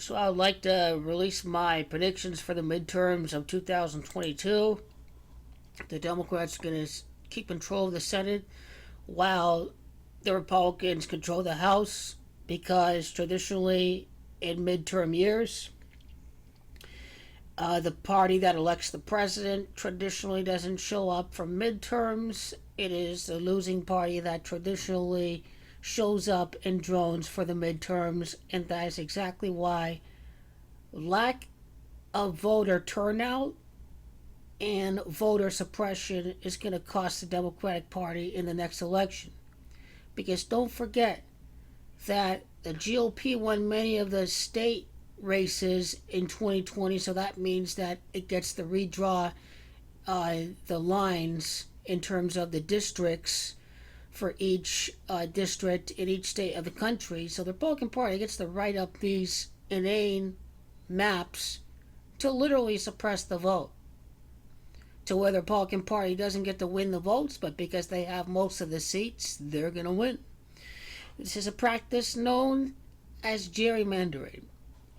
So I would like to release my predictions for the midterms of 2022. The Democrats are going to keep control of the Senate while the Republicans control the House because traditionally in midterm years, the party that elects the president traditionally doesn't show up for midterms. It is the losing party that traditionally shows up in drones for the midterms, and that is exactly why lack of voter turnout and voter suppression is going to cost the Democratic Party in the next election. Because don't forget that the GOP won many of the state races in 2020, so that means that it gets to redraw the lines in terms of the districts for each district in each state of the country. So the Republican Party gets to write up these inane maps to literally suppress the vote. To where the Republican Party doesn't get to win the votes, but because they have most of the seats, they're going to win. This is a practice known as gerrymandering.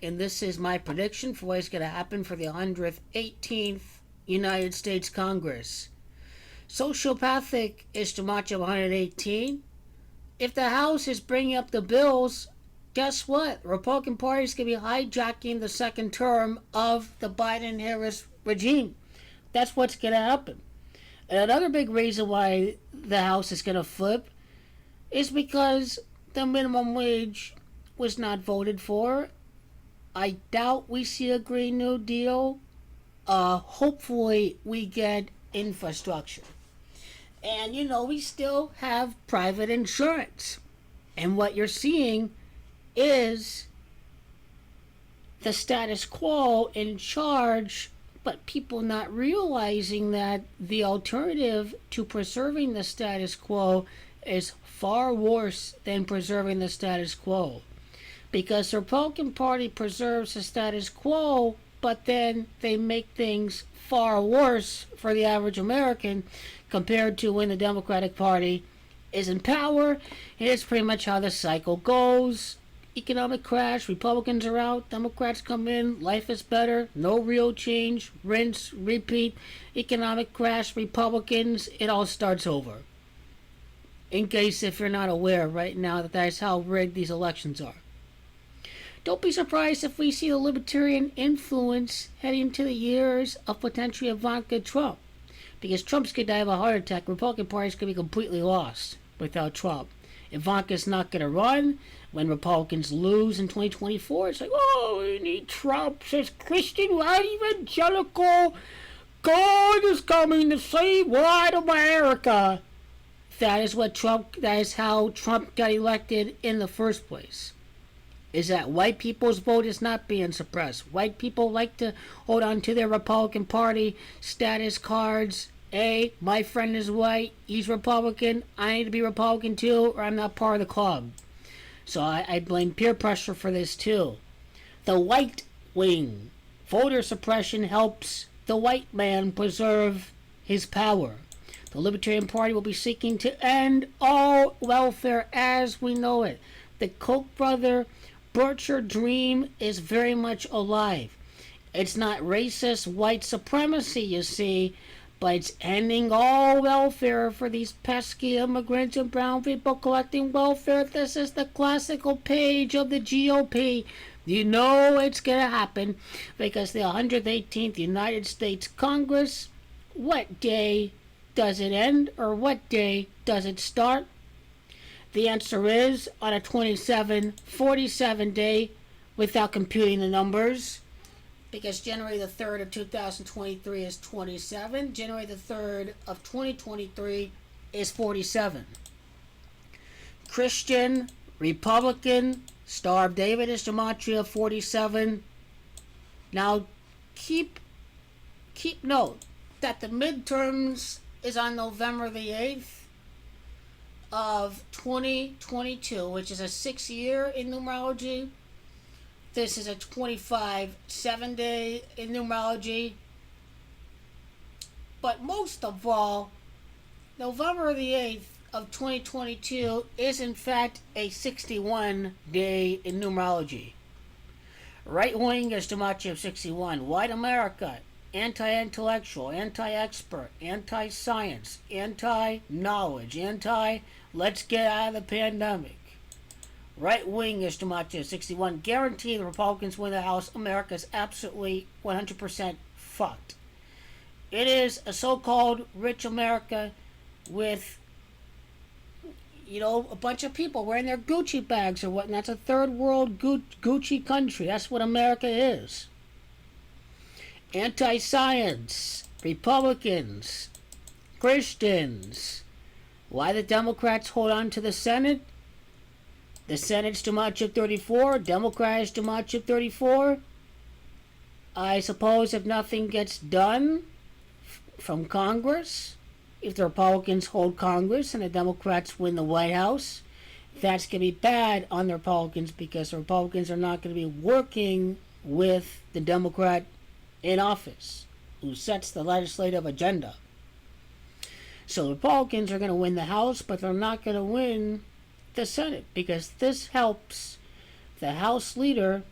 And this is my prediction for what's going to happen for the 118th United States Congress. Sociopathic is too much of 118. If the House is bringing up the bills, guess what? The Republican Party is going to be hijacking the second term of the Biden-Harris regime. That's what's going to happen. And another big reason why the House is going to flip is because the minimum wage was not voted for. I doubt we see a Green New Deal. Hopefully we get infrastructure. And we still have private insurance. And what you're seeing is the status quo in charge, but people not realizing that the alternative to preserving the status quo is far worse than preserving the status quo. Because the Republican Party preserves the status quo, but then they make things far worse for the average American compared to when the Democratic Party is in power. It's pretty much how the cycle goes. Economic crash, Republicans are out, Democrats come in, life is better, no real change, rinse, repeat, economic crash, Republicans, it all starts over. In case if you're not aware right now that is how rigged these elections are. Don't be surprised if we see the libertarian influence heading into the years of potentially Ivanka Trump. Because Trump's going to have a heart attack, the Republican Party is going to be completely lost without Trump. Ivanka's not going to run. When Republicans lose in 2024, it's like, oh, we need Trump. Says Christian right evangelical. God is coming to save white America. That is how Trump got elected in the first place. Is that white people's vote is not being suppressed. White people like to hold on to their Republican Party status cards. Hey, my friend is white, he's Republican, I need to be Republican too, or I'm not part of the club. So I blame peer pressure for this too. The white wing. Voter suppression helps the white man preserve his power. The Libertarian Party will be seeking to end all welfare as we know it. The Koch brother Bircher dream is very much alive. It's not racist white supremacy, you see, but it's ending all welfare for these pesky immigrants and brown people collecting welfare. This is the classical page of the GOP. You know it's going to happen because the 118th United States Congress, what day does it end or what day does it start? The answer is on a 27-47 day without computing the numbers. Because January the 3rd of 2023 is 27. January the 3rd of 2023 is 47. Christian, Republican, Star of David is Gematria 47. Now, keep note that the midterms is on November the 8th of 2022, which is a 6-year in numerology. This is a 25-7-day in numerology. But most of all, November the 8th of 2022 is in fact a 61-day in numerology. Right wing is too much of 61. White America, anti-intellectual, anti-expert, anti-science, anti-knowledge, anti-let's get out of the pandemic. Right wing is too much of 61. Guarantee the Republicans win the House. America is absolutely 100% fucked. It is a so-called rich America with, a bunch of people wearing their Gucci bags or whatnot. That's a third world Gucci country. That's what America is. Anti-science, Republicans, Christians. Why the Democrats hold on to the Senate? The Senate's too much of 34. Democrats too much of 34. I suppose if nothing gets done from Congress, if the Republicans hold Congress and the Democrats win the White House, that's going to be bad on the Republicans because the Republicans are not going to be working with the Democrat in office who sets the legislative agenda. So the Republicans are going to win the House, but they're not going to win the Senate because this helps the House leader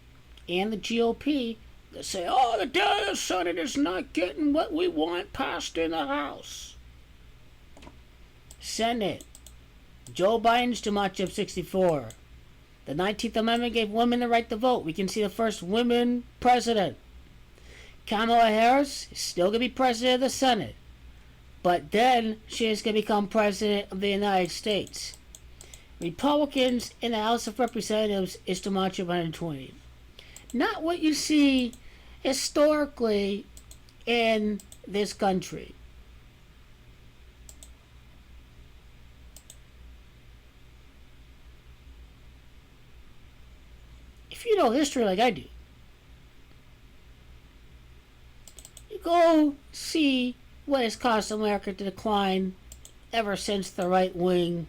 and the GOP to say, oh, the Senate is not getting what we want passed in the House. Senate. Joe Biden's too much of 64. The 19th Amendment gave women the right to vote. We can see the first women president. Kamala Harris is still going to be president of the Senate. But then she is going to become president of the United States. Republicans in the House of Representatives is too much of 120. Not what you see historically in this country. If you know history like I do, you go see what has caused America to decline ever since the right wing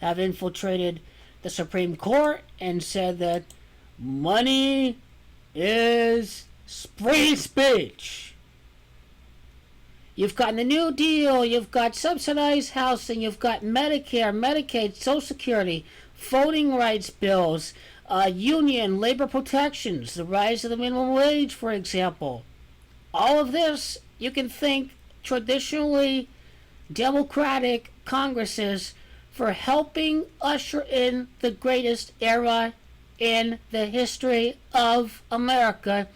have infiltrated the Supreme Court and said that money is free speech. You've got the New Deal, you've got subsidized housing, you've got Medicare, Medicaid, Social Security, voting rights bills, union, labor protections, the rise of the minimum wage, for example. All of this, you can thank traditionally Democratic Congresses for helping usher in the greatest era in the history of America,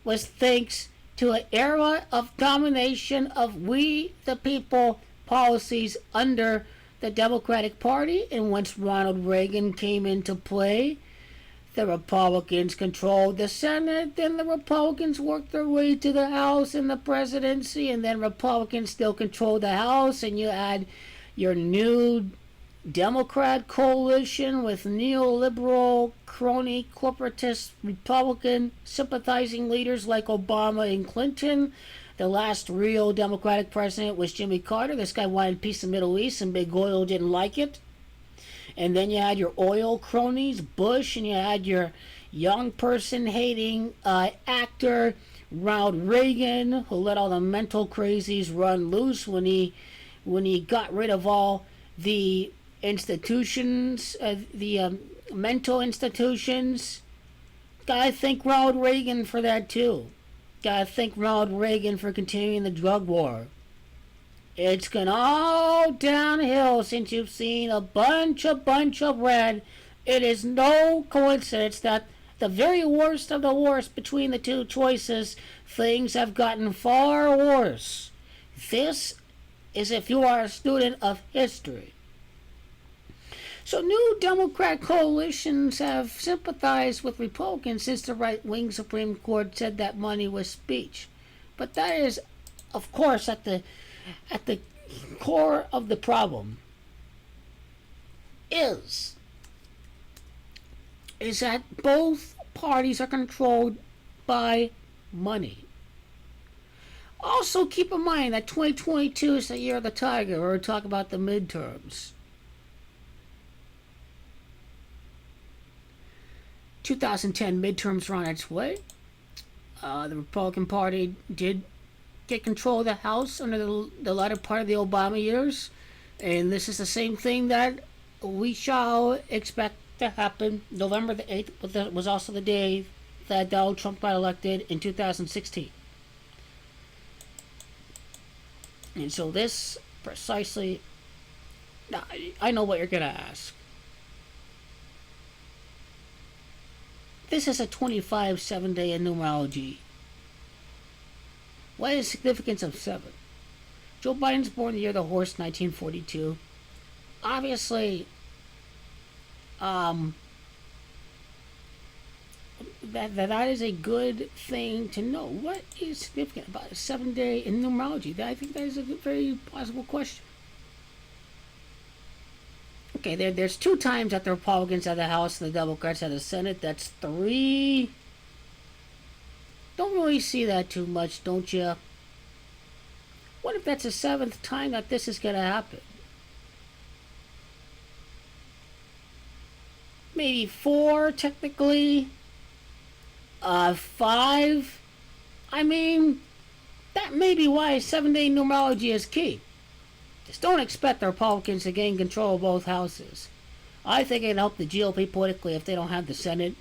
was thanks to an era of domination of we the people policies under the Democratic Party. And once Ronald Reagan came into play, the Republicans controlled the Senate, then the Republicans worked their way to the House and the presidency, and then Republicans still control the House, and you add your new Democrat coalition with neoliberal, crony, corporatist, Republican sympathizing leaders like Obama and Clinton. The last real Democratic president was Jimmy Carter. This guy wanted peace in the Middle East, and big oil didn't like it. And then you had your oil cronies, Bush, and you had your young person hating actor Ronald Reagan, who let all the mental crazies run loose when he got rid of all the institutions, the mental institutions. Gotta thank Ronald Reagan for that too. Gotta thank Ronald Reagan for continuing the drug war. It's gone all downhill since you've seen a bunch of red. It is no coincidence that the very worst of the worst between the two choices, things have gotten far worse. This is if you are a student of history. So new Democrat coalitions have sympathized with Republicans since the right-wing Supreme Court said that money was speech. But that is, of course, at the core of the problem is that both parties are controlled by money. Also, keep in mind that 2022 is the year of the tiger. We're talking about the midterms. 2010 midterms are on its way. The Republican Party did get control of the House under the latter part of the Obama years, and this is the same thing that we shall expect to happen. November the 8th was also the day that Donald Trump got elected in 2016. And so this precisely, I know what you're going to ask. This is a 25 7-day in numerology. What is the significance of 7? Joe Biden's born the year of the horse, 1942. Obviously, that is a good thing to know. What is significant about a 7-day in numerology? I think that is a very possible question. Okay, there's 2 times that the Republicans had the House and the Democrats had the Senate. That's 3. Don't really see that too much, don't you? What if that's the 7th time that this is going to happen? Maybe 4, technically. 5. I mean, that may be why 7-day numerology is key. Just don't expect the Republicans to gain control of both houses. I think it'd help the GOP politically if they don't have the Senate.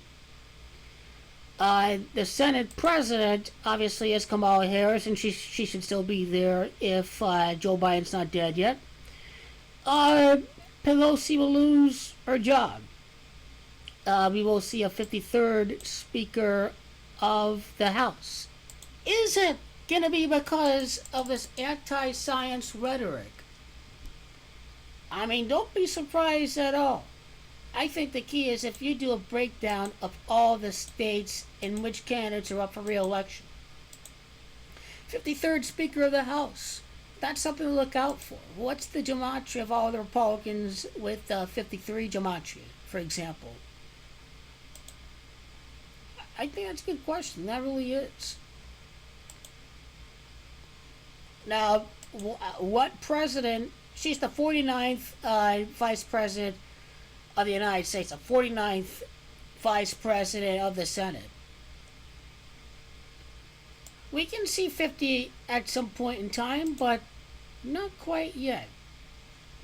The Senate president, obviously, is Kamala Harris, and she should still be there if Joe Biden's not dead yet. Pelosi will lose her job. We will see a 53rd Speaker of the House. Is it going to be because of this anti-science rhetoric? I mean, don't be surprised at all. I think the key is if you do a breakdown of all the states in which candidates are up for re-election. 53rd Speaker of the House. That's something to look out for. What's the gematria of all the Republicans with 53 gematria, for example? I think that's a good question. That really is. Now, what president... She's the 49th Vice President of the United States, the 49th Vice President of the Senate. We can see 50 at some point in time, but not quite yet.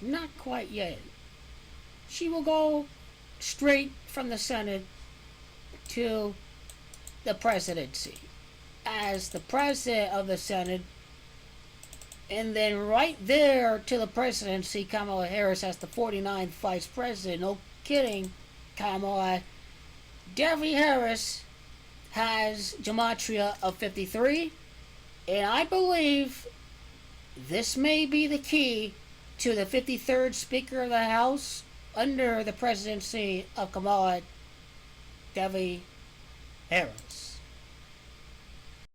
Not quite yet. She will go straight from the Senate to the presidency as the President of the Senate. And then right there to the presidency, Kamala Harris as the 49th Vice President. No kidding, Kamala. Debbie Harris has gematria of 53. And I believe this may be the key to the 53rd Speaker of the House under the presidency of Kamala Debbie Harris.